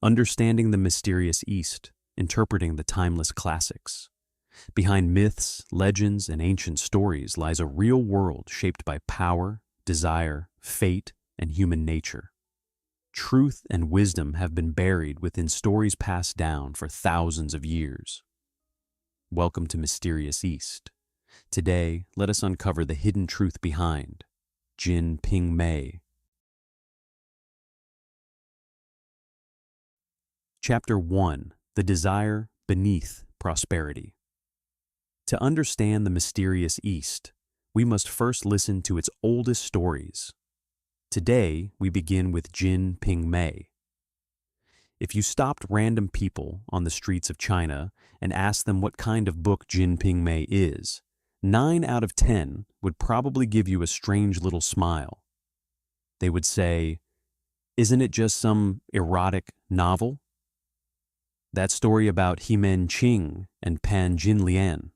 Understanding the mysterious East, interpreting the timeless classics. Behind myths, legends, and ancient stories lies a real world shaped by power, desire, fate, and human nature. Truth and wisdom have been buried within stories passed down for thousands of years. Welcome to Mysterious East. Today, let us uncover the hidden truth behind Jin Ping Mei. Chapter 1. The Desire Beneath Prosperity. To understand the mysterious East, we must first listen to its oldest stories. Today, we begin with Jin Ping Mei. If you stopped random people on the streets of China and asked them what kind of book Jin Ping Mei is, 9 out of 10 would probably give you a strange little smile. They would say, "Isn't it just some erotic novel? That story about Himen Qing and Pan Jinlian."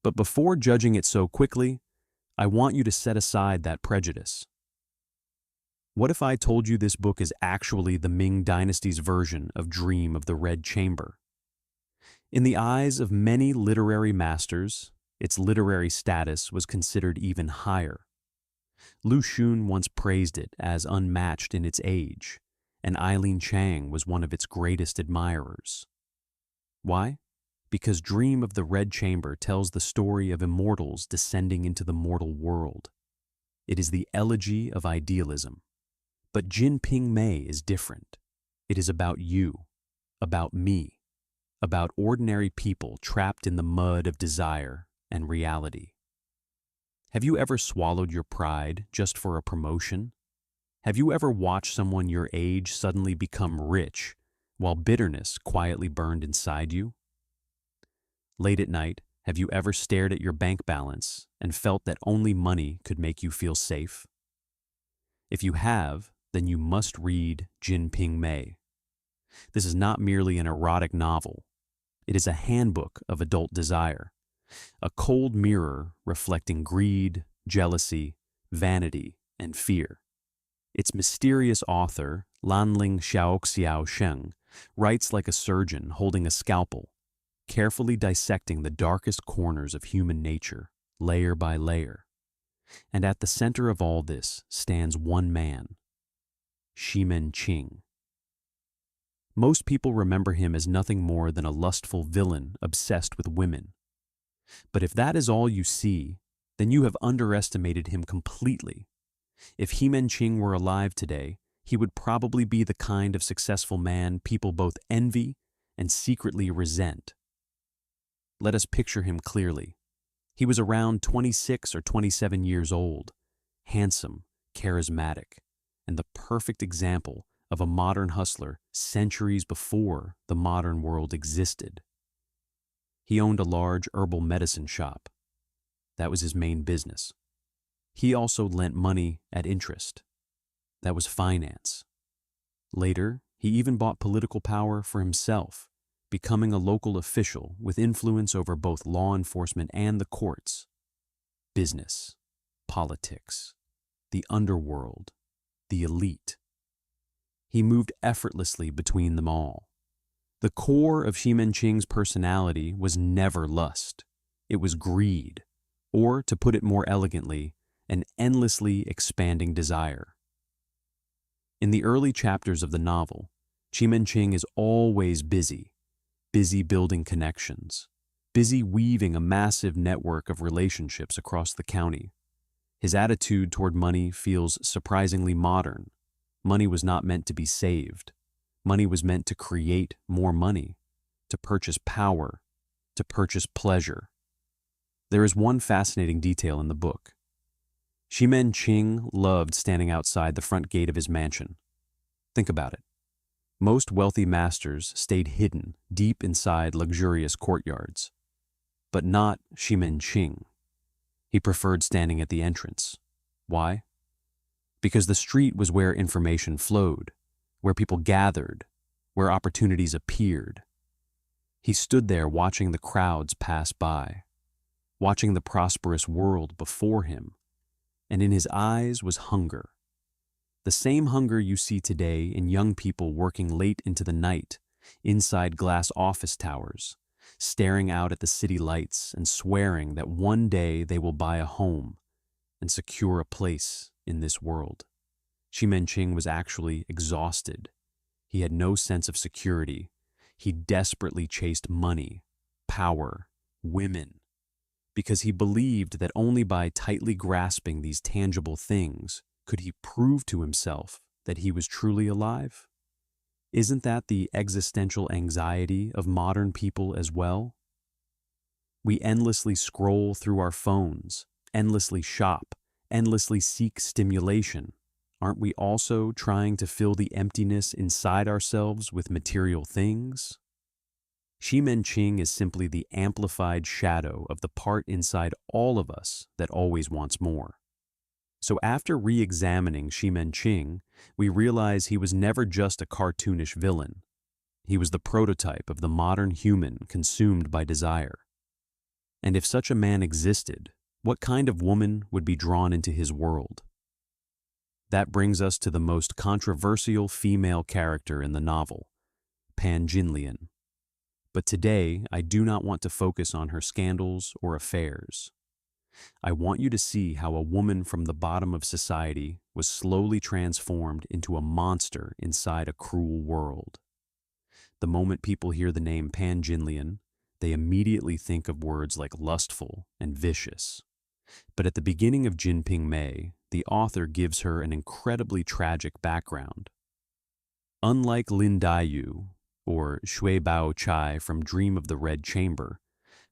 But before judging it so quickly, I want you to set aside that prejudice. What if I told you this book is actually the Ming Dynasty's version of Dream of the Red Chamber? In the eyes of many literary masters, its literary status was considered even higher. Lu Xun once praised it as unmatched in its age, and Eileen Chang was one of its greatest admirers. Why? Because Dream of the Red Chamber tells the story of immortals descending into the mortal world. It is the elegy of idealism. But Jin Ping Mei is different. It is about you, about me, about ordinary people trapped in the mud of desire and reality. Have you ever swallowed your pride just for a promotion? Have you ever watched someone your age suddenly become rich while bitterness quietly burned inside you? Late at night, have you ever stared at your bank balance and felt that only money could make you feel safe? If you have, then you must read Jin Ping Mei. This is not merely an erotic novel. It is a handbook of adult desire, a cold mirror reflecting greed, jealousy, vanity, and fear. Its mysterious author, Lanling Xiaoxiao Sheng, writes like a surgeon holding a scalpel, carefully dissecting the darkest corners of human nature, layer by layer. And at the center of all this stands one man, Himen Qing. Most people remember him as nothing more than a lustful villain obsessed with women. But if that is all you see, then you have underestimated him completely. If Himen Qing were alive today, he would probably be the kind of successful man people both envy and secretly resent. Let us picture him clearly. He was around 26 or 27 years old, handsome, charismatic, and the perfect example of a modern hustler centuries before the modern world existed. He owned a large herbal medicine shop. That was his main business. He also lent money at interest. That was finance. Later, he even bought political power for himself, becoming a local official with influence over both law enforcement and the courts. Business, politics, the underworld, the elite. He moved effortlessly between them all. The core of Himen Qing's personality was never lust. It was greed, or to put it more elegantly, an endlessly expanding desire. In the early chapters of the novel, Himen Qing is always busy building connections, busy weaving a massive network of relationships across the county. His attitude toward money feels surprisingly modern. Money was not meant to be saved. Money was meant to create more money, to purchase power, to purchase pleasure. There is one fascinating detail in the book. Himen Qing loved standing outside the front gate of his mansion. Think about it. Most wealthy masters stayed hidden deep inside luxurious courtyards. But not Himen Qing. He preferred standing at the entrance. Why? Because the street was where information flowed, where people gathered, where opportunities appeared. He stood there watching the crowds pass by, watching the prosperous world before him, and in his eyes was hunger. The same hunger you see today in young people working late into the night, inside glass office towers, staring out at the city lights and swearing that one day they will buy a home and secure a place in this world. Xi Menqing was actually exhausted. He had no sense of security. He desperately chased money, power, women, because he believed that only by tightly grasping these tangible things could he prove to himself that he was truly alive. Isn't that the existential anxiety of modern people as well? We endlessly scroll through our phones, endlessly shop, endlessly seek stimulation. Aren't we also trying to fill the emptiness inside ourselves with material things? Xi Menqing is simply the amplified shadow of the part inside all of us that always wants more. So after re-examining Xi Menqing, we realize he was never just a cartoonish villain. He was the prototype of the modern human consumed by desire. And if such a man existed, what kind of woman would be drawn into his world? That brings us to the most controversial female character in the novel, Pan Jinlian. But today, I do not want to focus on her scandals or affairs. I want you to see how a woman from the bottom of society was slowly transformed into a monster inside a cruel world. The moment people hear the name Pan Jinlian, they immediately think of words like lustful and vicious. But at the beginning of Jin Ping Mei, the author gives her an incredibly tragic background. Unlike Lin Daiyu, or Shui Bao Chai from Dream of the Red Chamber,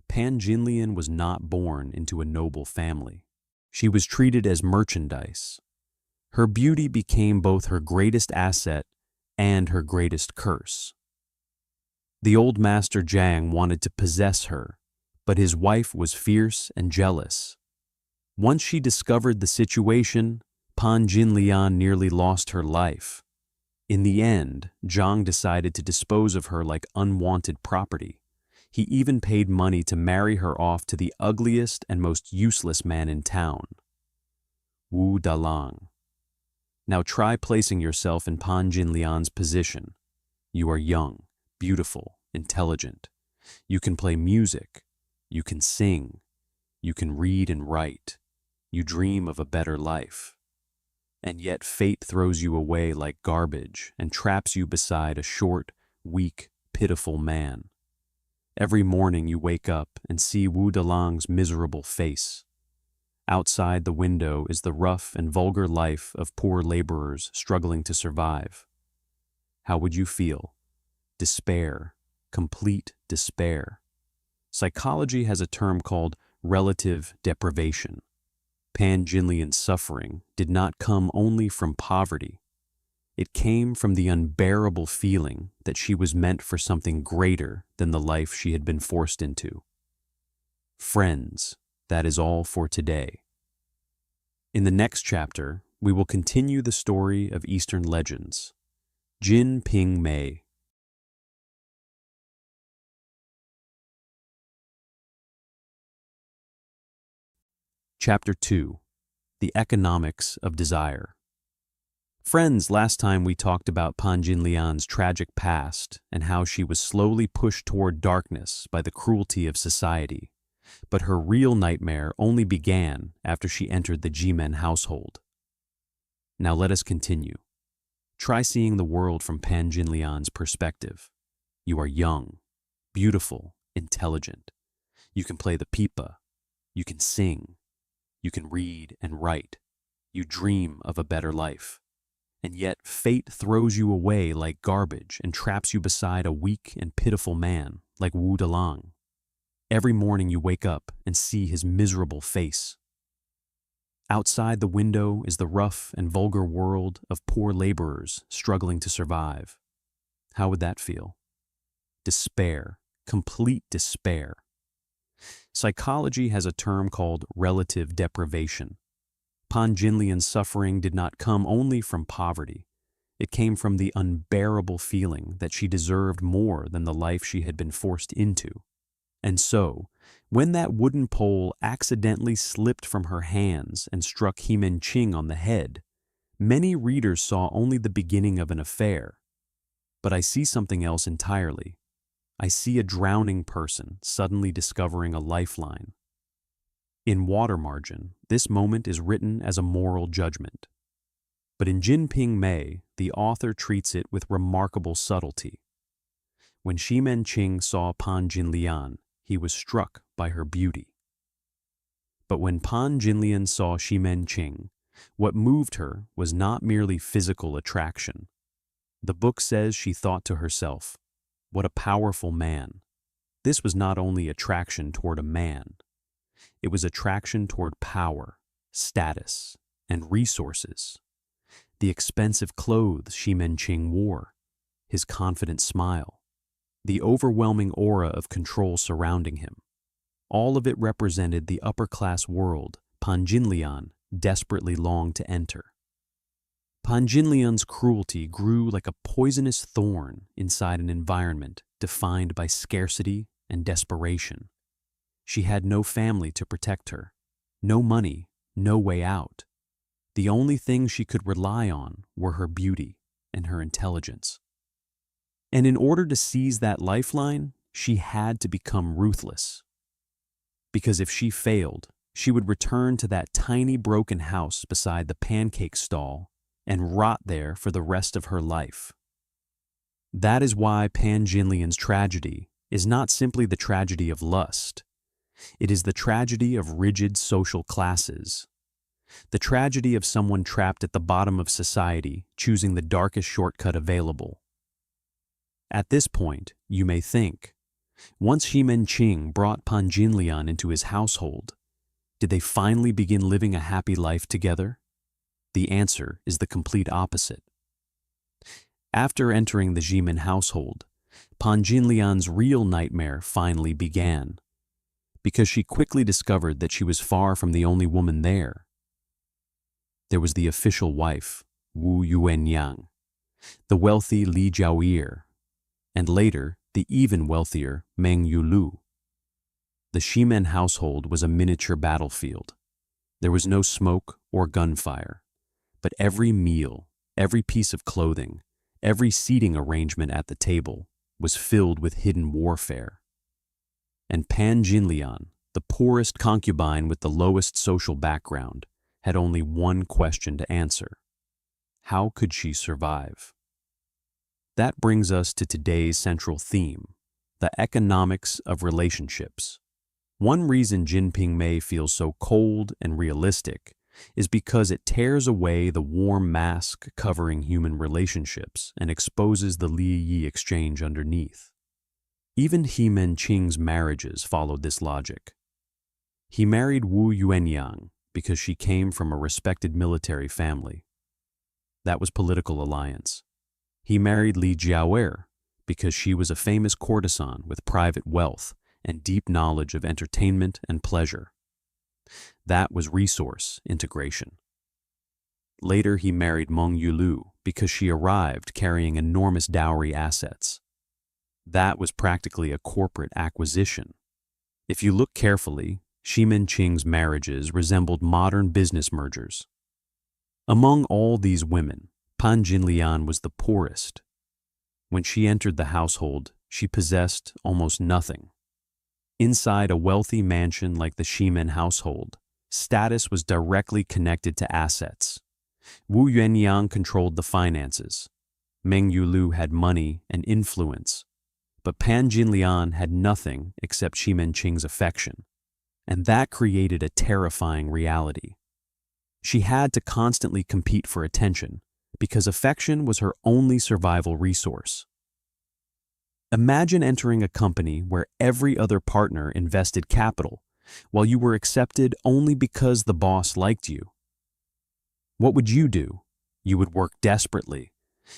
Pan Jinlian was not born into a noble family. She was treated as merchandise. Her beauty became both her greatest asset and her greatest curse. The old master Jiang wanted to possess her, but his wife was fierce and jealous. Once she discovered the situation, Pan Jinlian nearly lost her life. In the end, Zhang decided to dispose of her like unwanted property. He even paid money to marry her off to the ugliest and most useless man in town, Wu Dalang. Now try placing yourself in Pan Jinlian's position. You are young, beautiful, intelligent. You can play music. You can sing. You can read and write. You dream of a better life. And yet fate throws you away like garbage and traps you beside a short, weak, pitiful man. Every morning you wake up and see Wu Dalang's miserable face. Outside the window is the rough and vulgar life of poor laborers struggling to survive. How would you feel? Despair, complete despair. Psychology has a term called relative deprivation. Pan Jinlian's suffering did not come only from poverty. It came from the unbearable feeling that she was meant for something greater than the life she had been forced into. Friends, that is all for today. In the next chapter, we will continue the story of Eastern legends. Jin Ping Mei. Chapter 2. The Economics of Desire. Friends, last time we talked about Pan Jinlian's tragic past and how she was slowly pushed toward darkness by the cruelty of society. But her real nightmare only began after she entered the Jimen household. Now let us continue. Try seeing the world from Pan Jinlian's perspective. You are young, beautiful, intelligent. You can play the pipa. You can sing. You can read and write. You dream of a better life. And yet fate throws you away like garbage and traps you beside a weak and pitiful man like Wu Dalang. Every morning you wake up and see his miserable face. Outside the window is the rough and vulgar world of poor laborers struggling to survive. How would that feel? Despair, complete despair. Psychology has a term called relative deprivation. Pan Jinlian's suffering did not come only from poverty. It came from the unbearable feeling that she deserved more than the life she had been forced into. And so, when that wooden pole accidentally slipped from her hands and struck Xi Menqing on the head, Many readers saw only the beginning of an affair, but I see something else entirely. I see a drowning person suddenly discovering a lifeline. In Water Margin, this moment is written as a moral judgment. But in Jin Ping Mei, the author treats it with remarkable subtlety. When Ximen Qing saw Pan Jinlian, he was struck by her beauty. But when Pan Jinlian saw Ximen Qing, what moved her was not merely physical attraction. The book says she thought to herself, "What a powerful man." This was not only attraction toward a man, it was attraction toward power, status, and resources. The expensive clothes Ximen Qing wore, his confident smile, the overwhelming aura of control surrounding him. All of it represented the upper-class world Pan Jinlian desperately longed to enter. Pan Jinlian's cruelty grew like a poisonous thorn inside an environment defined by scarcity and desperation. She had no family to protect her, no money, no way out. The only things she could rely on were her beauty and her intelligence. And in order to seize that lifeline, she had to become ruthless. Because if she failed, she would return to that tiny broken house beside the pancake stall and rot there for the rest of her life. That is why Pan Jinlian's tragedy is not simply the tragedy of lust. It is the tragedy of rigid social classes. The tragedy of someone trapped at the bottom of society, choosing the darkest shortcut available. At this point, you may think, once Ximen Qing brought Pan Jinlian into his household, did they finally begin living a happy life together? The answer is the complete opposite. After entering the Ximen household, Pan Jinlian's real nightmare finally began, because she quickly discovered that she was far from the only woman there. There was the official wife, Wu Yuanyang, the wealthy Li Jiaoyi, and later the even wealthier Meng Yulu. The Ximen household was a miniature battlefield. There was no smoke or gunfire, but every meal, every piece of clothing, every seating arrangement at the table was filled with hidden warfare. And Pan Jinlian, the poorest concubine with the lowest social background, had only one question to answer. How could she survive? That brings us to today's central theme, the economics of relationships. One reason Jin Ping Mei feels so cold and realistic is because it tears away the warm mask covering human relationships and exposes the Li-Yi exchange underneath. Even Ximen Qing's marriages followed this logic. He married Wu Yuanyang because she came from a respected military family. That was political alliance. He married Li Jiaoyi because she was a famous courtesan with private wealth and deep knowledge of entertainment and pleasure. That was resource integration. Later he married Meng Yulu because she arrived carrying enormous dowry assets. That was practically a corporate acquisition. If you look carefully, Ximen Qing's marriages resembled modern business mergers. Among all these women, Pan Jinlian was the poorest. When she entered the household, she possessed almost nothing. Inside a wealthy mansion like the Ximen household, status was directly connected to assets. Wu Yuanyang controlled the finances. Meng Yulu had money and influence. But Pan Jinlian had nothing except Ximen Qing's affection. And that created a terrifying reality. She had to constantly compete for attention because affection was her only survival resource. Imagine entering a company where every other partner invested capital, while you were accepted only because the boss liked you. What would you do? You would work desperately.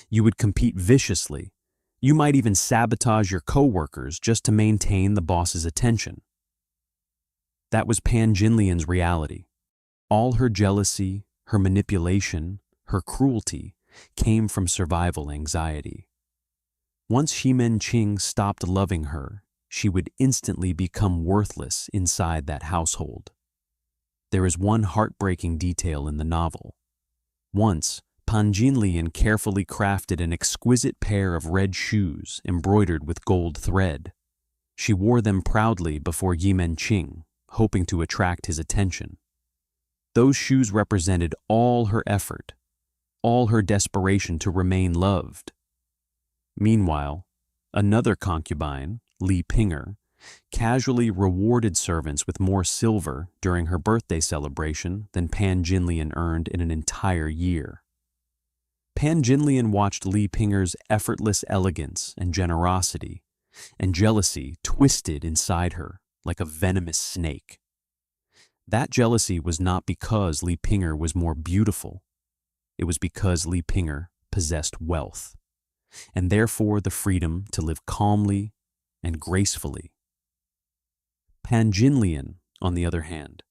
You would compete viciously. You might even sabotage your coworkers just to maintain the boss's attention. That was Pan Jinlian's reality. All her jealousy, her manipulation, her cruelty came from survival anxiety. Once Ximen Qing stopped loving her, she would instantly become worthless inside that household. There is one heartbreaking detail in the novel. Once, Pan Jinlian carefully crafted an exquisite pair of red shoes embroidered with gold thread. She wore them proudly before Yimenqing, hoping to attract his attention. Those shoes represented all her effort, all her desperation to remain loved. Meanwhile, another concubine, Li Pinger, casually rewarded servants with more silver during her birthday celebration than Pan Jinlian earned in an entire year. Pan Jinlian watched Li Pinger's effortless elegance and generosity, and jealousy twisted inside her like a venomous snake. That jealousy was not because Li Pinger was more beautiful. It was because Li Pinger possessed wealth, and therefore the freedom to live calmly and gracefully. Pan Jinlian, on the other hand,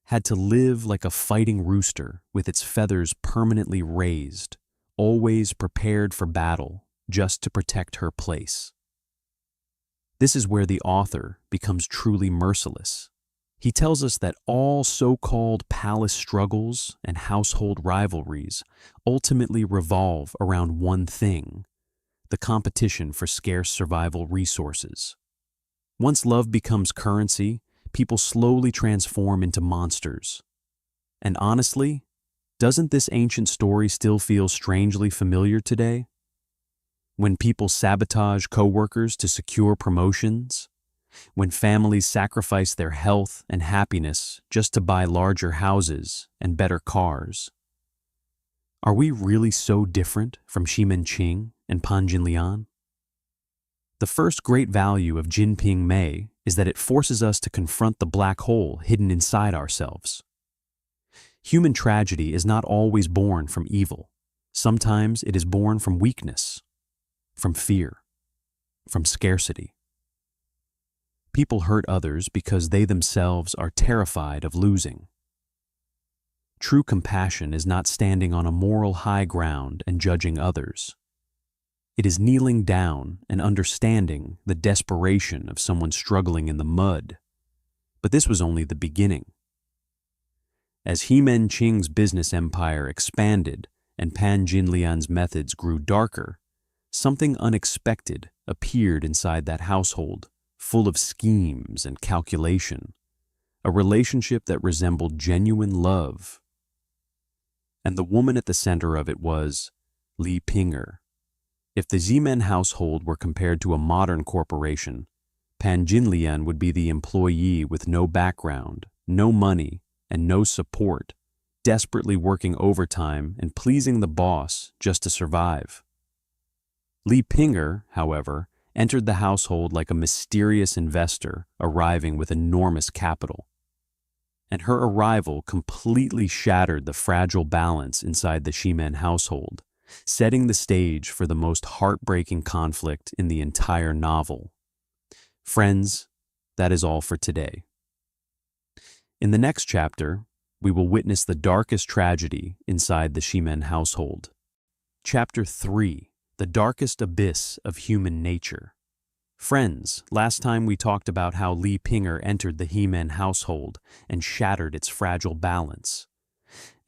had to live like a fighting rooster with its feathers permanently raised, always prepared for battle just to protect her place. This is where the author becomes truly merciless. He tells us that all so-called palace struggles and household rivalries ultimately revolve around one thing: the competition for scarce survival resources. Once love becomes currency, people slowly transform into monsters. And honestly, doesn't this ancient story still feel strangely familiar today? When people sabotage coworkers to secure promotions, when families sacrifice their health and happiness just to buy larger houses and better cars. Are we really so different from Yimenqing and Pan Jinlian? The first great value of Jin Ping Mei is that it forces us to confront the black hole hidden inside ourselves. Human tragedy is not always born from evil. Sometimes it is born from weakness, from fear, from scarcity. People hurt others because they themselves are terrified of losing. True compassion is not standing on a moral high ground and judging others. It is kneeling down and understanding the desperation of someone struggling in the mud. But this was only the beginning. As Yimenqing's business empire expanded and Pan Jinlian's methods grew darker, something unexpected appeared inside that household, full of schemes and calculation, a relationship that resembled genuine love. And the woman at the center of it was Li Pinger. If the Zimen household were compared to a modern corporation, Pan Jinlian would be the employee with no background, no money, and no support, desperately working overtime and pleasing the boss just to survive. Li Pinger, however, entered the household like a mysterious investor arriving with enormous capital. And her arrival completely shattered the fragile balance inside the Shimen household, setting the stage for the most heartbreaking conflict in the entire novel. Friends, that is all for today. In the next chapter, we will witness the darkest tragedy inside the Shimen household. Chapter 3: The Darkest Abyss of Human Nature. Friends, last time we talked about how Li Pinger entered the Yimen household and shattered its fragile balance.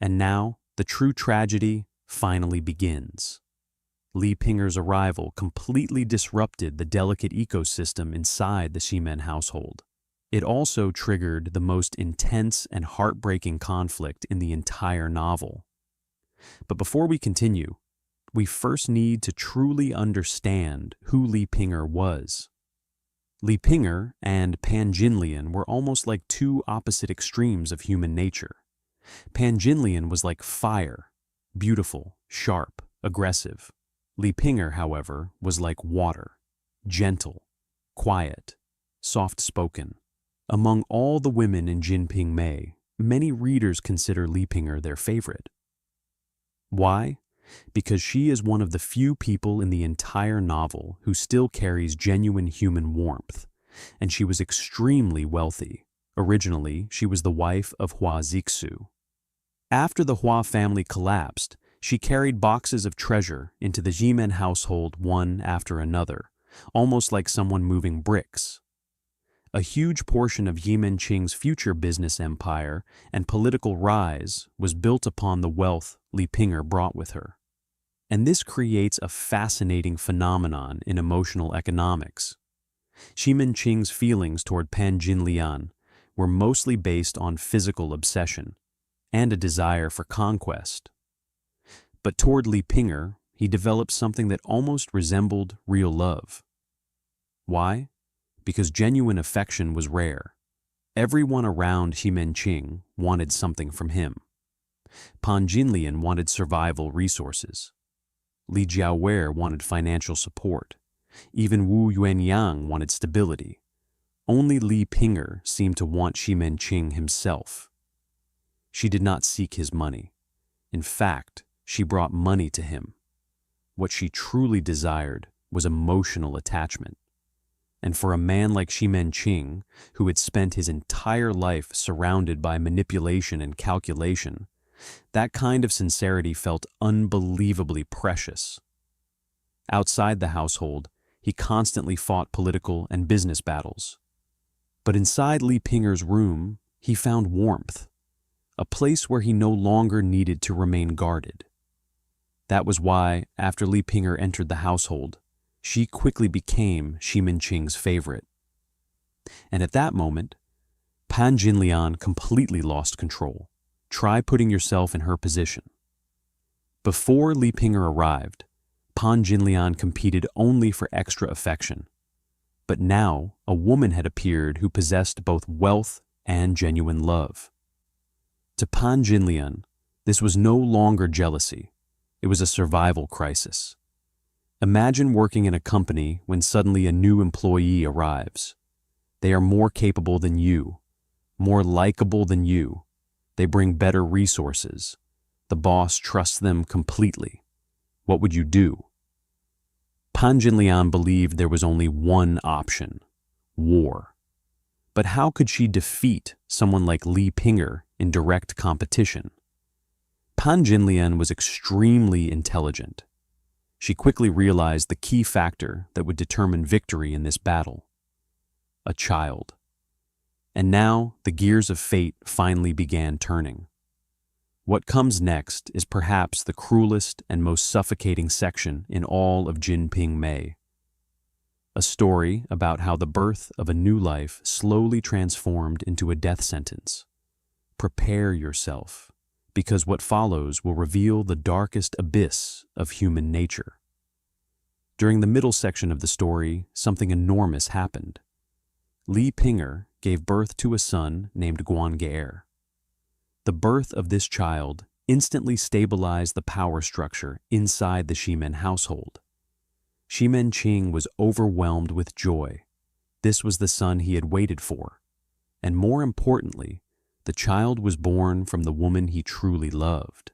And now, the true tragedy finally begins. Li Pinger's arrival completely disrupted the delicate ecosystem inside the Shimen household. It also triggered the most intense and heartbreaking conflict in the entire novel. But before we continue, we first need to truly understand who Li Pinger was. Li Pinger and Pan Jinlian were almost like two opposite extremes of human nature. Pan Jinlian was like fire, beautiful, sharp, aggressive. Li Pinger, however, was like water, gentle, quiet, soft-spoken. Among all the women in Jin Ping Mei, many readers consider Li Pinger their favorite. Why? Because she is one of the few people in the entire novel who still carries genuine human warmth, and she was extremely wealthy. Originally, she was the wife of Hua Zixu. After the Hua family collapsed, she carried boxes of treasure into the Yimen household one after another, almost like someone moving bricks. A huge portion of Yimenqing's future business empire and political rise was built upon the wealth Li Pinger brought with her. And this creates a fascinating phenomenon in emotional economics. Xi Minqing's feelings toward Pan Jinlian were mostly based on physical obsession and a desire for conquest. But toward Li Pinger, he developed something that almost resembled real love. Why? Because genuine affection was rare. Everyone around Xi Minqing wanted something from him. Pan Jinlian wanted survival resources. Li Jiawei wanted financial support. Even Wu Yuanyang wanted stability. Only Li Pinger seemed to want Xi Minqing himself. She did not seek his money. In fact, she brought money to him. What she truly desired was emotional attachment. And for a man like Xi Minqing, who had spent his entire life surrounded by manipulation and calculation, that kind of sincerity felt unbelievably precious. Outside the household, he constantly fought political and business battles. But inside Li Pinger's room, he found warmth, a place where he no longer needed to remain guarded. That was why, after Li Pinger entered the household, she quickly became Xi Minqing's favorite. And at that moment, Pan Jinlian completely lost control. Try putting yourself in her position. Before Li Pinger arrived, Pan Jinlian competed only for extra affection. But now, a woman had appeared who possessed both wealth and genuine love. To Pan Jinlian, this was no longer jealousy. It was a survival crisis. Imagine working in a company when suddenly a new employee arrives. They are more capable than you, more likable than you. They bring better resources. The boss trusts them completely. What would you do? Pan Jinlian believed there was only one option: war. But how could she defeat someone like Li Pinger in direct competition? Pan Jinlian was extremely intelligent. She quickly realized the key factor that would determine victory in this battle: a child. And now the gears of fate finally began turning. What comes next is perhaps the cruelest and most suffocating section in all of Jin Ping Mei. A story about how the birth of a new life slowly transformed into a death sentence. Prepare yourself, because what follows will reveal the darkest abyss of human nature. During the middle section of the story, something enormous happened. Li Pinger gave birth to a son named Guangaer. The birth of this child instantly stabilized the power structure inside the Ximen household. Xi Minqing was overwhelmed with joy. This was the son he had waited for. And more importantly, the child was born from the woman he truly loved.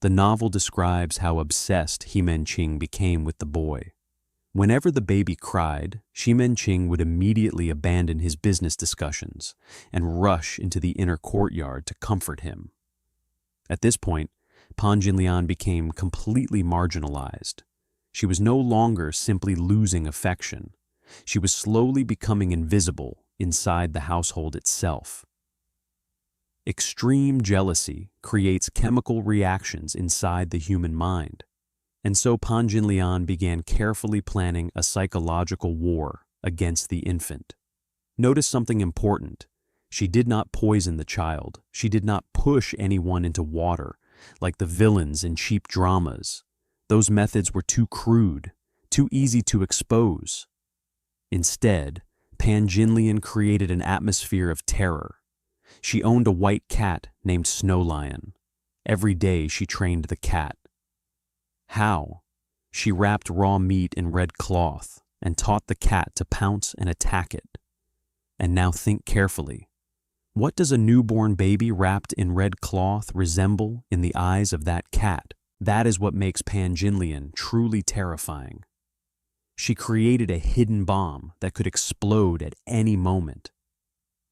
The novel describes how obsessed Xi Minqing became with the boy. Whenever the baby cried, Xi Minqing would immediately abandon his business discussions and rush into the inner courtyard to comfort him. At this point, Pan Jinlian became completely marginalized. She was no longer simply losing affection. She was slowly becoming invisible inside the household itself. Extreme jealousy creates chemical reactions inside the human mind. And so Pan Jinlian began carefully planning a psychological war against the infant. Notice something important. She did not poison the child. She did not push anyone into water, like the villains in cheap dramas. Those methods were too crude, too easy to expose. Instead, Pan Jinlian created an atmosphere of terror. She owned a white cat named Snow Lion. Every day she trained the cat. How? She wrapped raw meat in red cloth and taught the cat to pounce and attack it. And now think carefully. What does a newborn baby wrapped in red cloth resemble in the eyes of that cat? That is what makes Pan Jinlian truly terrifying. She created a hidden bomb that could explode at any moment.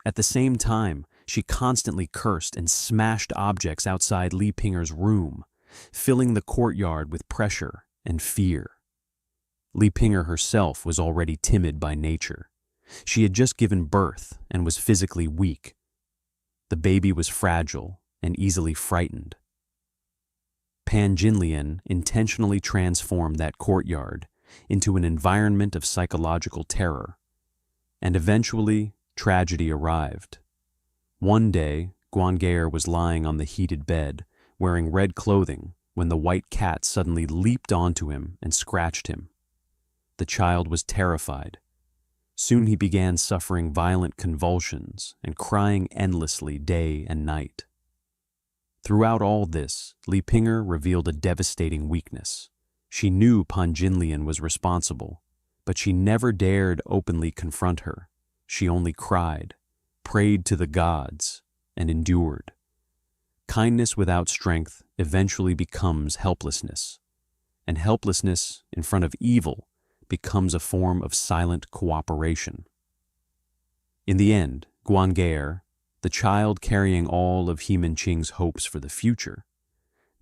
At the same time, she constantly cursed and smashed objects outside Li Pinger's room, filling the courtyard with pressure and fear. Li Pinger herself was already timid by nature. She had just given birth and was physically weak. The baby was fragile and easily frightened. Pan Jinlian intentionally transformed that courtyard into an environment of psychological terror. And eventually, tragedy arrived. One day, Guangaer was lying on the heated bed, wearing red clothing, when the white cat suddenly leaped onto him and scratched him. The child was terrified. Soon he began suffering violent convulsions and crying endlessly day and night. Throughout all this, Li Pinger revealed a devastating weakness. She knew Pan Jinlian was responsible, but she never dared openly confront her. She only cried, prayed to the gods, and endured. Kindness without strength eventually becomes helplessness, and helplessness in front of evil becomes a form of silent cooperation. In the end, Guangaer, the child carrying all of He Minqing's hopes for the future,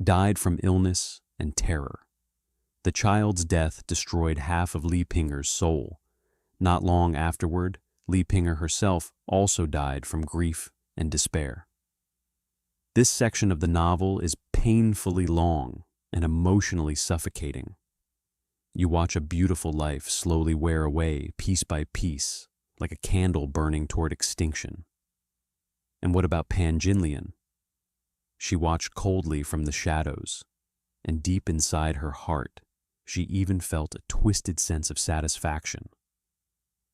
died from illness and terror. The child's death destroyed half of Li Pinger's soul. Not long afterward, Li Pinger herself also died from grief and despair. This section of the novel is painfully long and emotionally suffocating. You watch a beautiful life slowly wear away piece by piece, like a candle burning toward extinction. And what about Pan Jinlian? She watched coldly from the shadows, and deep inside her heart, she even felt a twisted sense of satisfaction.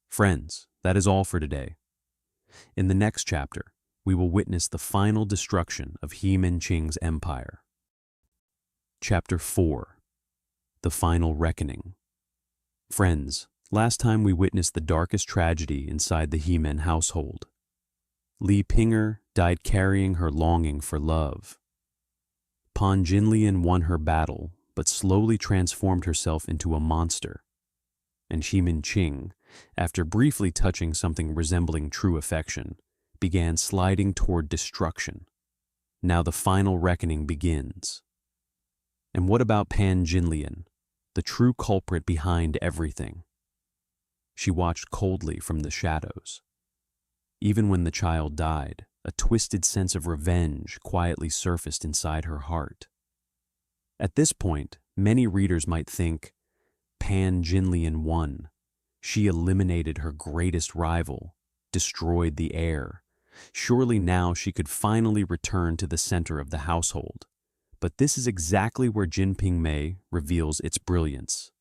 Friends, that is all for today. In the next chapter, we will witness the final destruction of He Minqing's empire. Chapter 4. The Final Reckoning. Friends, last time we witnessed the darkest tragedy inside the He-Men household. Li Pinger died carrying her longing for love. Pan Jinlian won her battle, but slowly transformed herself into a monster. And He Minqing, after briefly touching something resembling true affection, began sliding toward destruction. Now the final reckoning begins. And what about Pan Jinlian, the true culprit behind everything? She watched coldly from the shadows. Even when the child died, a twisted sense of revenge quietly surfaced inside her heart. At this point, many readers might think, Pan Jinlian won. She eliminated her greatest rival, destroyed the heir. Surely now she could finally return to the center of the household. But this is exactly where Jin Ping Mei reveals its brilliance.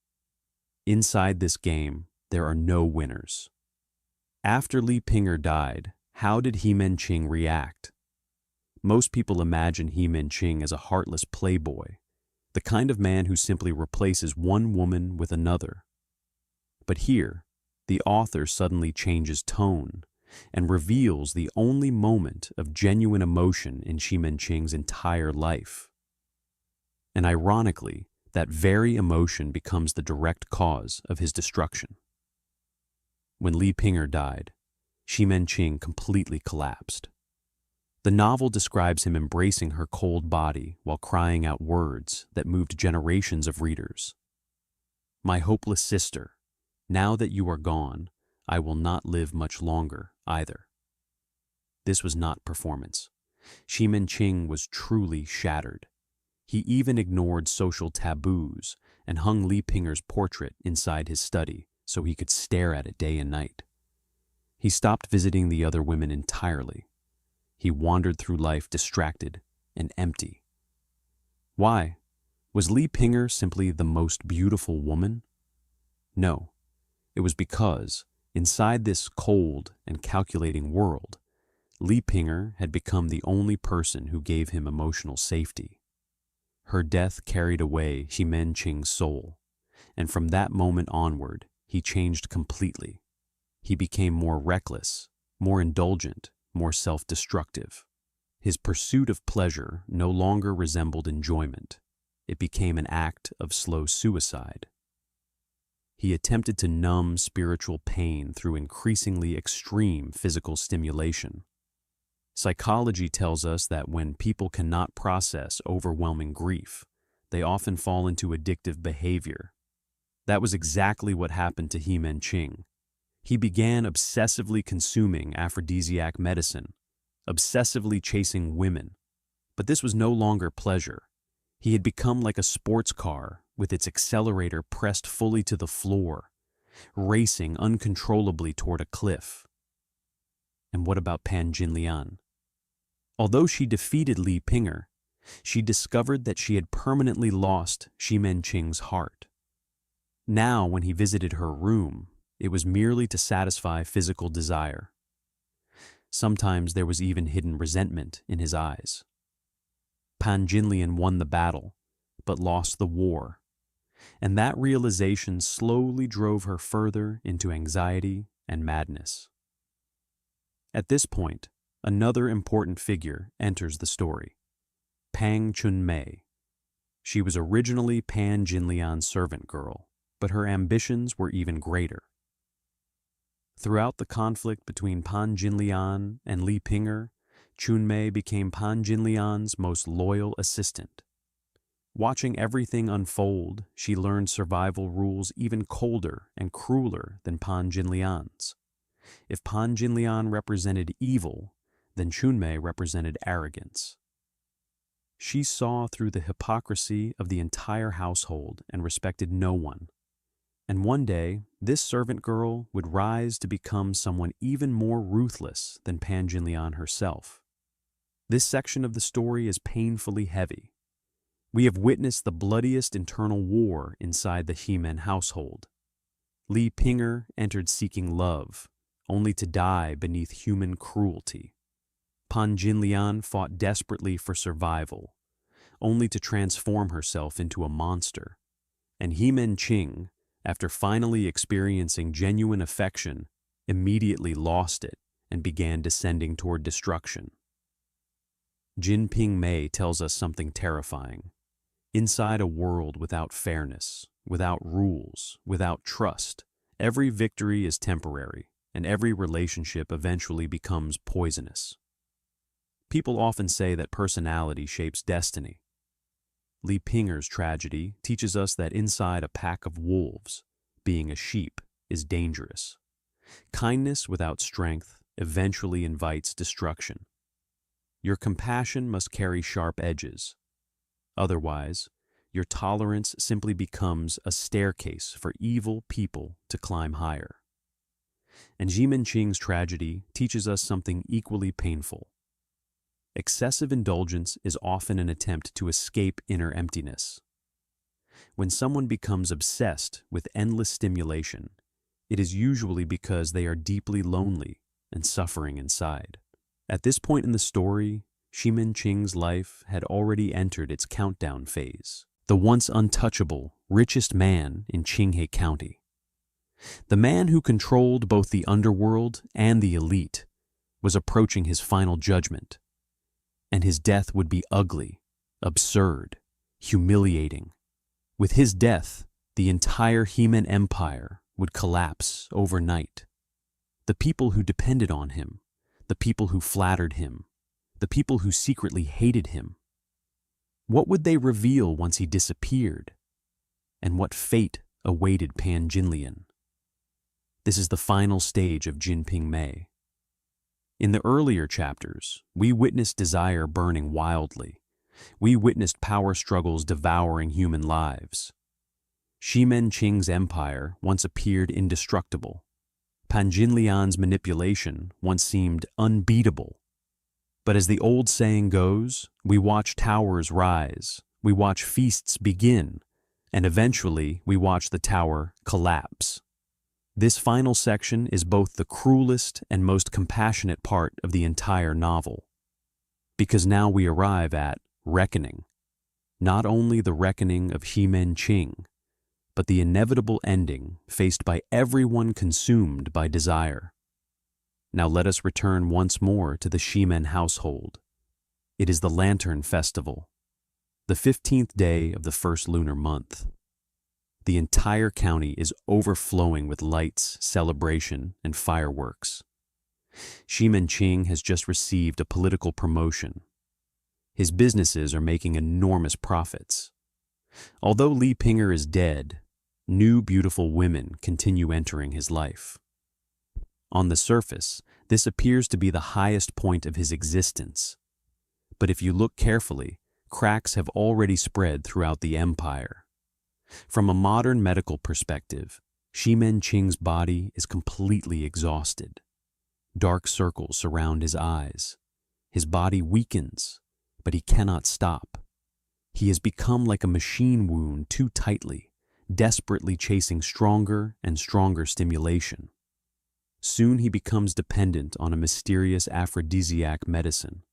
Inside this game, there are no winners. After Li Pinger died, how did He Minqing react? Most people imagine He Minqing as a heartless playboy, the kind of man who simply replaces one woman with another. But here, the author suddenly changes tone and reveals the only moment of genuine emotion in He Minqing's entire life. And ironically, that very emotion becomes the direct cause of his destruction. When Li Pinger died, He Minqing completely collapsed. The novel describes him embracing her cold body while crying out words that moved generations of readers. "My hopeless sister, now that you are gone, I will not live much longer either." This was not performance. He Minqing was truly shattered. He even ignored social taboos and hung Li Pinger's portrait inside his study so he could stare at it day and night. He stopped visiting the other women entirely. He wandered through life distracted and empty. Why? Was Li Pinger simply the most beautiful woman? No. It was because, inside this cold and calculating world, Li Pinger had become the only person who gave him emotional safety. Her death carried away He Minqing's soul, and from that moment onward, he changed completely. He became more reckless, more indulgent, more self-destructive. His pursuit of pleasure no longer resembled enjoyment. It became an act of slow suicide. He attempted to numb spiritual pain through increasingly extreme physical stimulation. Psychology tells us that when people cannot process overwhelming grief, they often fall into addictive behavior. That was exactly what happened to He Minqing. He began obsessively consuming aphrodisiac medicine, obsessively chasing women. But this was no longer pleasure. He had become like a sports car with its accelerator pressed fully to the floor, racing uncontrollably toward a cliff. And what about Pan Jinlian? Although she defeated Li Ping'er, she discovered that she had permanently lost Xi Menqing's heart. Now, when he visited her room, it was merely to satisfy physical desire. Sometimes there was even hidden resentment in his eyes. Pan Jinlian won the battle, but lost the war, and that realization slowly drove her further into anxiety and madness. At this point, another important figure enters the story: Pan Mei. She was originally Pan Jinlian's servant girl, but her ambitions were even greater. Throughout the conflict between Pan Jinlian and Li Ping'er, Mei became Pan Jinlian's most loyal assistant. Watching everything unfold, she learned survival rules even colder and crueler than Pan Jinlian's. If Pan Jinlian represented evil, then Mei represented arrogance. She saw through the hypocrisy of the entire household and respected no one. And one day, this servant girl would rise to become someone even more ruthless than Pan Jinlian herself. This section of the story is painfully heavy. We have witnessed the bloodiest internal war inside the Ximen household. Li Ping'er entered seeking love, only to die beneath human cruelty. Pan Jinlian fought desperately for survival, only to transform herself into a monster. And Xi Menqing, after finally experiencing genuine affection, immediately lost it and began descending toward destruction. Jin Ping Mei tells us something terrifying. Inside a world without fairness, without rules, without trust, every victory is temporary, and every relationship eventually becomes poisonous. People often say that personality shapes destiny. Li Ping'er's tragedy teaches us that inside a pack of wolves, being a sheep is dangerous. Kindness without strength eventually invites destruction. Your compassion must carry sharp edges. Otherwise, your tolerance simply becomes a staircase for evil people to climb higher. And Xi Menqing's tragedy teaches us something equally painful. Excessive indulgence is often an attempt to escape inner emptiness. When someone becomes obsessed with endless stimulation, it is usually because they are deeply lonely and suffering inside. At this point in the story, Xi Menqing's life had already entered its countdown phase. The once untouchable, richest man in Qinghe County. The man who controlled both the underworld and the elite was approaching his final judgment. And his death would be ugly, absurd, humiliating. With his death, the entire Ximen Empire would collapse overnight. The people who depended on him, the people who flattered him, the people who secretly hated him. What would they reveal once he disappeared? And what fate awaited Pan Jinlian? This is the final stage of Jin Ping Mei. In the earlier chapters, we witnessed desire burning wildly. We witnessed power struggles devouring human lives. Xi Menqing's empire once appeared indestructible. Pan Jinlian's manipulation once seemed unbeatable. But as the old saying goes, we watch towers rise, we watch feasts begin, and eventually we watch the tower collapse. This final section is both the cruelest and most compassionate part of the entire novel. Because now we arrive at reckoning. Not only the reckoning of Xi Menqing, but the inevitable ending faced by everyone consumed by desire. Now let us return once more to the Ximen household. It is the Lantern Festival, the 15th day of the first lunar month. The entire county is overflowing with lights, celebration, and fireworks. Xi Menqing has just received a political promotion. His businesses are making enormous profits. Although Li Ping'er is dead, new beautiful women continue entering his life. On the surface, this appears to be the highest point of his existence. But if you look carefully, cracks have already spread throughout the empire. From a modern medical perspective, Ximenqing's body is completely exhausted. Dark circles surround his eyes. His body weakens, but he cannot stop. He has become like a machine wound too tightly, desperately chasing stronger and stronger stimulation. Soon he becomes dependent on a mysterious aphrodisiac medicine.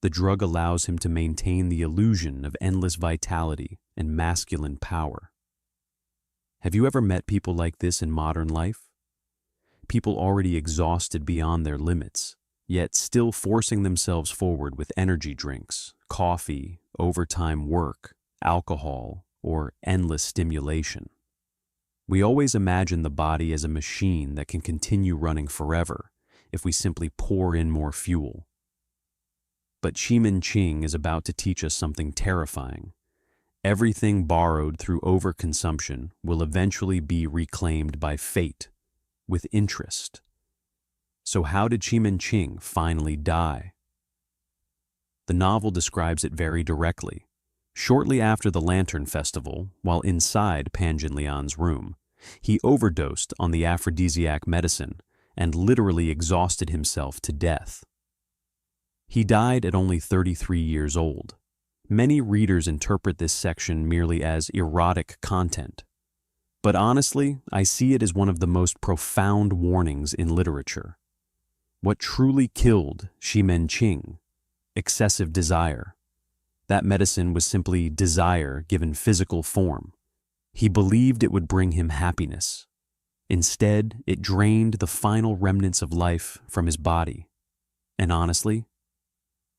The drug allows him to maintain the illusion of endless vitality and masculine power. Have you ever met people like this in modern life? People already exhausted beyond their limits, yet still forcing themselves forward with energy drinks, coffee, overtime work, alcohol, or endless stimulation. We always imagine the body as a machine that can continue running forever if we simply pour in more fuel. But Ximenqing is about to teach us something terrifying. Everything borrowed through overconsumption will eventually be reclaimed by fate, with interest. So how did Ximenqing finally die? The novel describes it very directly. Shortly after the Lantern Festival, while inside Pan Jinlian's room, he overdosed on the aphrodisiac medicine and literally exhausted himself to death. He died at only 33 years old. Many readers interpret this section merely as erotic content. But honestly, I see it as one of the most profound warnings in literature. What truly killed Ximenqing? Excessive desire. That medicine was simply desire given physical form. He believed it would bring him happiness. Instead, it drained the final remnants of life from his body. And honestly,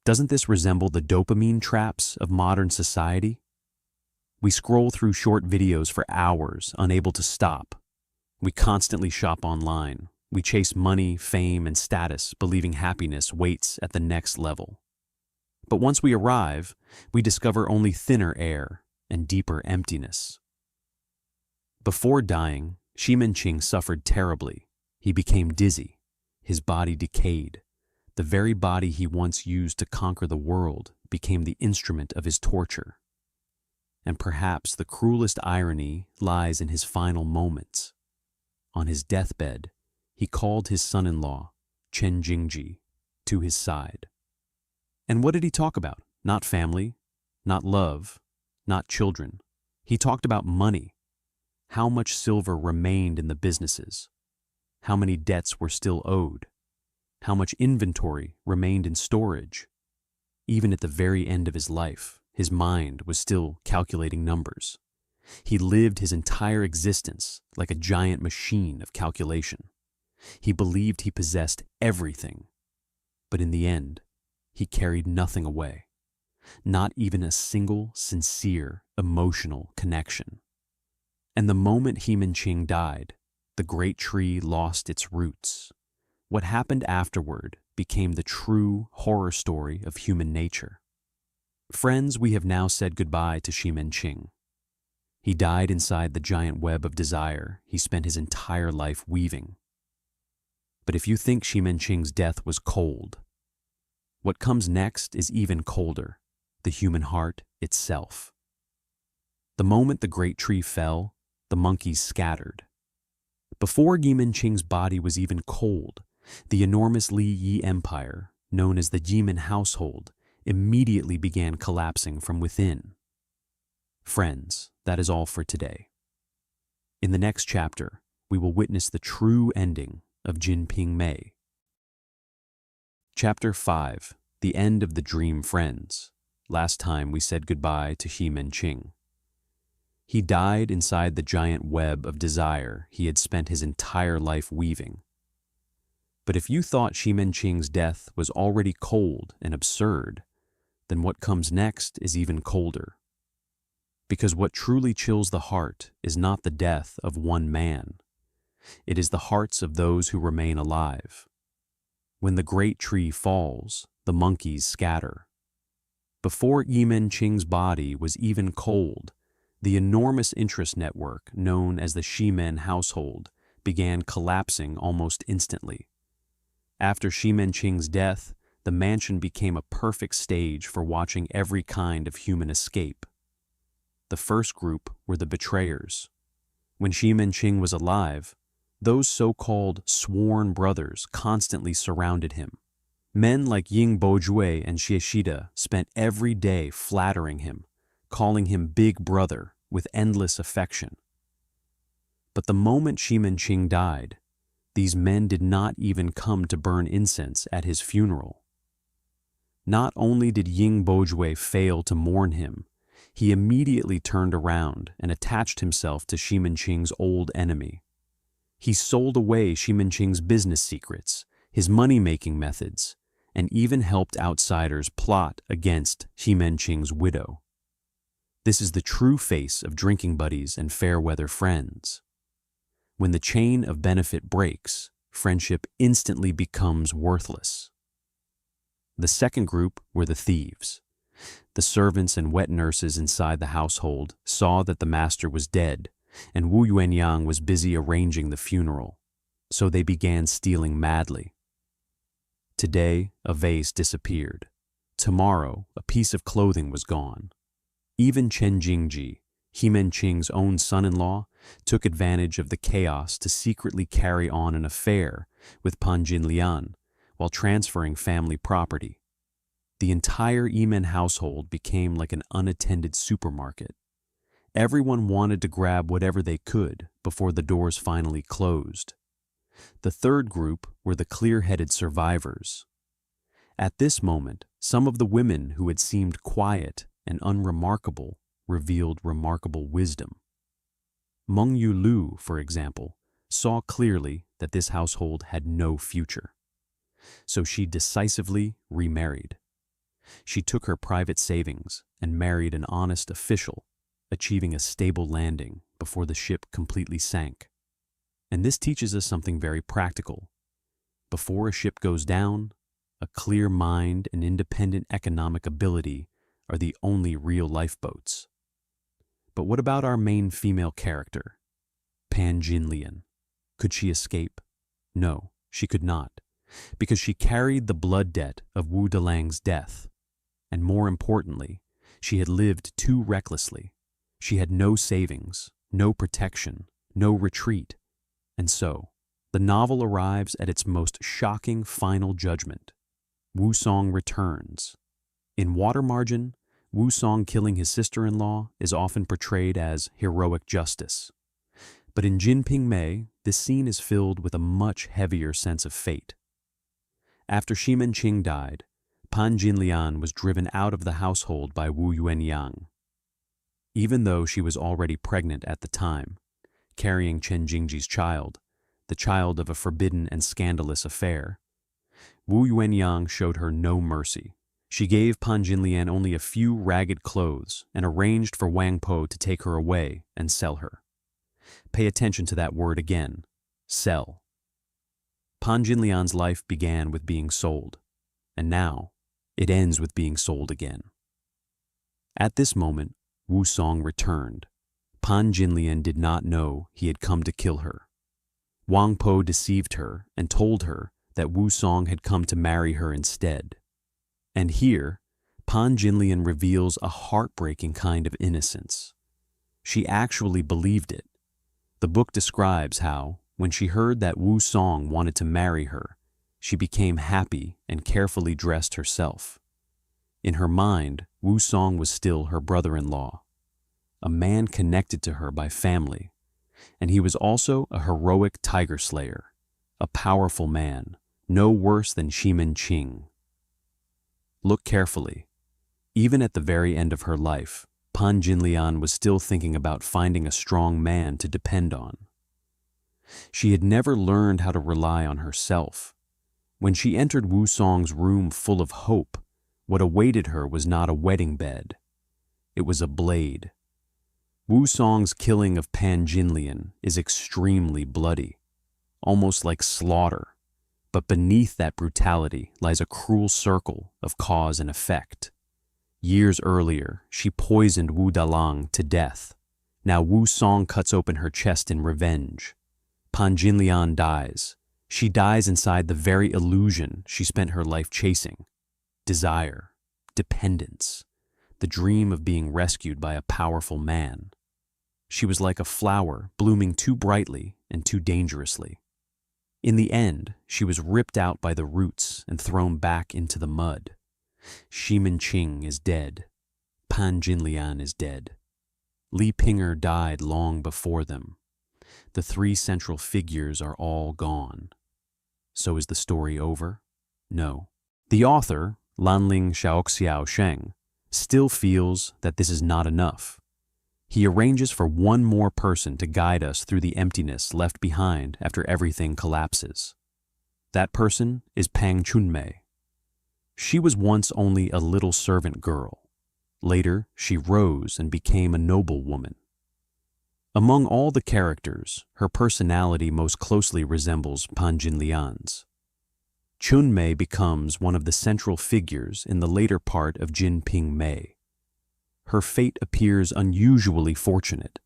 doesn't this resemble the dopamine traps of modern society? We scroll through short videos for hours, unable to stop. We constantly shop online. We chase money, fame, and status, believing happiness waits at the next level. But once we arrive, we discover only thinner air and deeper emptiness. Before dying, Ximenqing suffered terribly. He became dizzy. His body decayed. The very body he once used to conquer the world became the instrument of his torture. And perhaps the cruelest irony lies in his final moments. On his deathbed, he called his son-in-law, Chen Jingji, to his side. And what did he talk about? Not family, not love, not children. He talked about money. How much silver remained in the businesses? How many debts were still owed? How much inventory remained in storage? Even at the very end of his life, his mind was still calculating numbers. He lived his entire existence like a giant machine of calculation. He believed he possessed everything, but in the end, he carried nothing away, not even a single sincere emotional connection. And the moment Ximenqing died, the great tree lost its roots. What happened afterward became the true horror story of human nature. Friends, we have now said goodbye to Ximenqing. He died inside the giant web of desire he spent his entire life weaving. But if you think Ximenqing's death was cold, what comes next is even colder, the human heart itself. The moment the great tree fell, the monkeys scattered. Before Ximenqing's body was even cold, the enormous Li Yi Empire, known as the Jimin household, immediately began collapsing from within. Friends, that is all for today. In the next chapter, we will witness the true ending of Jin Ping Mei. Chapter 5, The End of the Dream Friends. Last time we said goodbye to Ximenqing. He died inside the giant web of desire he had spent his entire life weaving. But if you thought Ximenqing's death was already cold and absurd, then what comes next is even colder. Because what truly chills the heart is not the death of one man. It is the hearts of those who remain alive. When the great tree falls, the monkeys scatter. Before Ximenqing's body was even cold, the enormous interest network known as the Ximen household began collapsing almost instantly. After Ximenqing's death, the mansion became a perfect stage for watching every kind of human escape. The first group were the betrayers. When Xi Menqing was alive, those so-called sworn brothers constantly surrounded him. Men like Ying Bojue and Xie Shida spent every day flattering him, calling him Big Brother with endless affection. But the moment Xi Menqing died, these men did not even come to burn incense at his funeral. Not only did Ying Bojue fail to mourn him, he immediately turned around and attached himself to Xi Menqing's old enemy. He sold away Xi Menqing's business secrets, his money-making methods, and even helped outsiders plot against Xi Menqing's widow. This is the true face of drinking buddies and fair-weather friends. When the chain of benefit breaks, friendship instantly becomes worthless. The second group were the thieves. The servants and wet nurses inside the household saw that the master was dead, and Wu Yuanyang was busy arranging the funeral, so they began stealing madly. Today, a vase disappeared. Tomorrow, a piece of clothing was gone. Even Chen Jingji, Xi Menqing's own son-in-law, took advantage of the chaos to secretly carry on an affair with Pan Jinlian while transferring family property. The entire Yimen household became like an unattended supermarket. Everyone wanted to grab whatever they could before the doors finally closed. The third group were the clear-headed survivors. At this moment, some of the women who had seemed quiet and unremarkable revealed remarkable wisdom. Meng Yulu, for example, saw clearly that this household had no future. So she decisively remarried. She took her private savings and married an honest official, achieving a stable landing before the ship completely sank. And this teaches us something very practical. Before a ship goes down, a clear mind and independent economic ability are the only real lifeboats. But what about our main female character, Pan Jinlian? Could she escape? No, she could not, because she carried the blood debt of Wu Delang's death. And more importantly, she had lived too recklessly. She had no savings, no protection, no retreat. And so, the novel arrives at its most shocking final judgment. Wu Song returns. In Water Margin, Wu Song killing his sister-in-law is often portrayed as heroic justice. But in Jin Ping Mei, this scene is filled with a much heavier sense of fate. After Xi Menqing died, Pan Jinlian was driven out of the household by Wu Yuanyang. Even though she was already pregnant at the time, carrying Chen Jingji's child, the child of a forbidden and scandalous affair, Wu Yuanyang showed her no mercy. She gave Pan Jinlian only a few ragged clothes and arranged for Wang Po to take her away and sell her. Pay attention to that word again, sell. Pan Jinlian's life began with being sold, and now it ends with being sold again. At this moment, Wu Song returned. Pan Jinlian did not know he had come to kill her. Wang Po deceived her and told her that Wu Song had come to marry her instead. And here, Pan Jinlian reveals a heartbreaking kind of innocence. She actually believed it. The book describes how, when she heard that Wu Song wanted to marry her, she became happy and carefully dressed herself. In her mind, Wu Song was still her brother-in-law, a man connected to her by family, and he was also a heroic tiger slayer, a powerful man, no worse than Xi Menqing. Look carefully. Even at the very end of her life, Pan Jinlian was still thinking about finding a strong man to depend on. She had never learned how to rely on herself. When she entered Wu Song's room full of hope, what awaited her was not a wedding bed. It was a blade. Wu Song's killing of Pan Jinlian is extremely bloody, almost like slaughter. But beneath that brutality lies a cruel circle of cause and effect. Years earlier, she poisoned Wu Dalang to death. Now Wu Song cuts open her chest in revenge. Pan Jinlian dies. She dies inside the very illusion she spent her life chasing. desire, dependence, the dream of being rescued by a powerful man. She was like a flower blooming too brightly and too dangerously. In the end, she was ripped out by the roots and thrown back into the mud. Shimin Qing is dead. Pan Jinlian is dead. Li Pinger died long before them. The three central figures are all gone. So is the story over? No. The author, Lanling Xiaoxiao Sheng, still feels that this is not enough. He arranges for one more person to guide us through the emptiness left behind after everything collapses. That person is Pang Chunmei. She was once only a little servant girl. Later, she rose and became a noble woman. Among all the characters, her personality most closely resembles Pan Jinlian's. Chunmei becomes one of the central figures in the later part of Jin Ping Mei. Her fate appears unusually fortunate.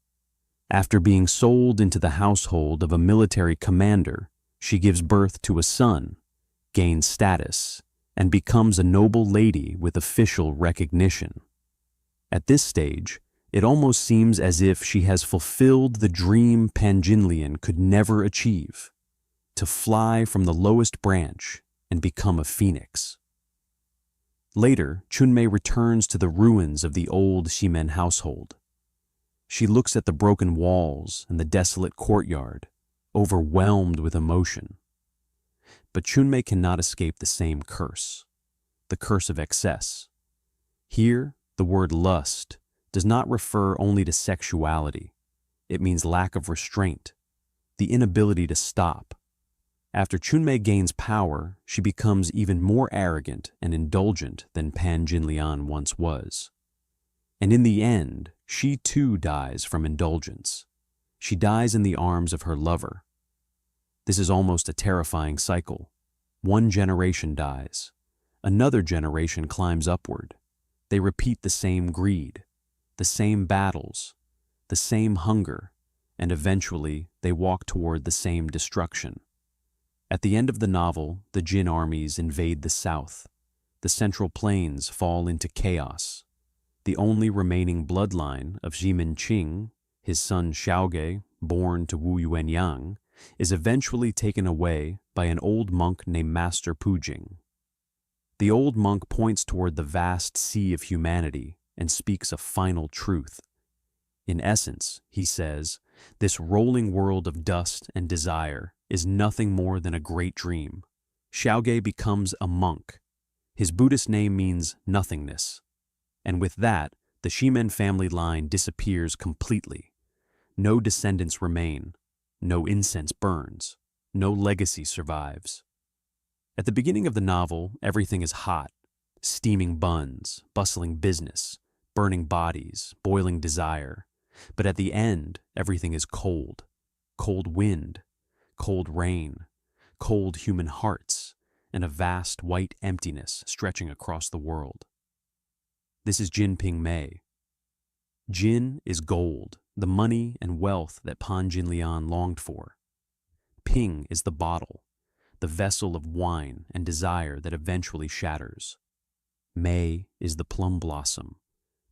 After being sold into the household of a military commander, she gives birth to a son, gains status, and becomes a noble lady with official recognition. At this stage, it almost seems as if she has fulfilled the dream Panjinlian could never achieve, to fly from the lowest branch and become a phoenix. Later, Chunmei returns to the ruins of the old Ximen household. She looks at the broken walls and the desolate courtyard, overwhelmed with emotion. But Chunmei cannot escape the same curse, the curse of excess. Here, the word lust does not refer only to sexuality. It means lack of restraint, the inability to stop. After Chunmei gains power, she becomes even more arrogant and indulgent than Pan Jinlian once was. And in the end, she too dies from indulgence. She dies in the arms of her lover. This is almost a terrifying cycle. One generation dies. Another generation climbs upward. They repeat the same greed, the same battles, the same hunger, and eventually they walk toward the same destruction. At the end of the novel, the Jin armies invade the south. The central plains fall into chaos. The only remaining bloodline of Shimin Qing, his son Xiaoge, born to Wu Yuanyang, is eventually taken away by an old monk named Master Pujing. The old monk points toward the vast sea of humanity and speaks a final truth. In essence, he says, this rolling world of dust and desire is nothing more than a great dream. Xiaoge becomes a monk. His Buddhist name means nothingness. And with that, the Shimen family line disappears completely. No descendants remain. No incense burns. No legacy survives. At the beginning of the novel, everything is hot. Steaming buns, bustling business, burning bodies, boiling desire. But at the end, everything is cold. Cold wind, cold rain, cold human hearts, and a vast white emptiness stretching across the world. This is Jin Ping Mei. Jin is gold, the money and wealth that Pan Jinlian longed for. Ping is the bottle, the vessel of wine and desire that eventually shatters. Mei is the plum blossom,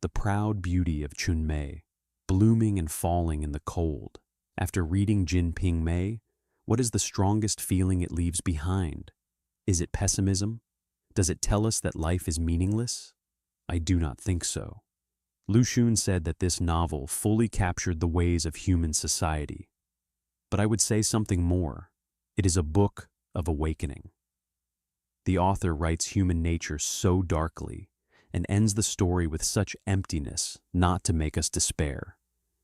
the proud beauty of Chunmei, blooming and falling in the cold. After reading Jin Ping Mei, what is the strongest feeling it leaves behind? Is it pessimism? Does it tell us that life is meaningless? I do not think so. Lu Xun said that this novel fully captured the ways of human society. But I would say something more. It is a book of awakening. The author writes human nature so darkly and ends the story with such emptiness not to make us despair.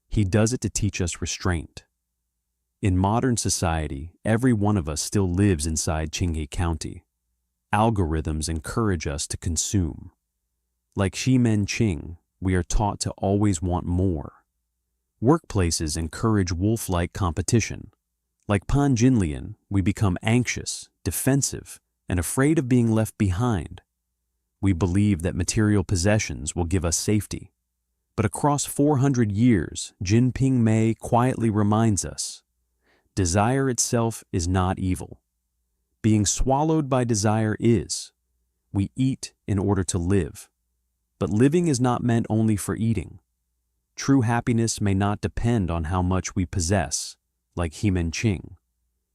He does it to teach us restraint. In modern society, every one of us still lives inside Qinghe County. Algorithms encourage us to consume. Like Shimen Qing, we are taught to always want more. Workplaces encourage wolf-like competition. Like Pan Jinlian, we become anxious, defensive, and afraid of being left behind. We believe that material possessions will give us safety. But across 400 years, Jin Ping Mei quietly reminds us, desire itself is not evil. Being swallowed by desire is. We eat in order to live, but living is not meant only for eating. True happiness may not depend on how much we possess, like Ching.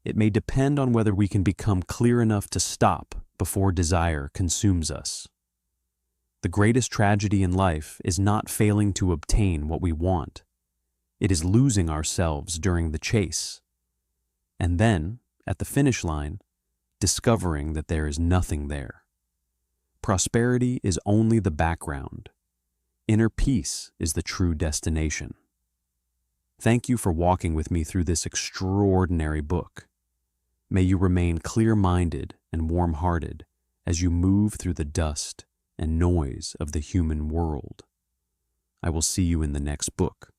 It may depend on whether we can become clear enough to stop before desire consumes us. The greatest tragedy in life is not failing to obtain what we want. It is losing ourselves during the chase. And then, at the finish line, discovering that there is nothing there. Prosperity is only the background. Inner peace is the true destination. Thank you for walking with me through this extraordinary book. May you remain clear-minded and warm-hearted as you move through the dust and noise of the human world. I will see you in the next book.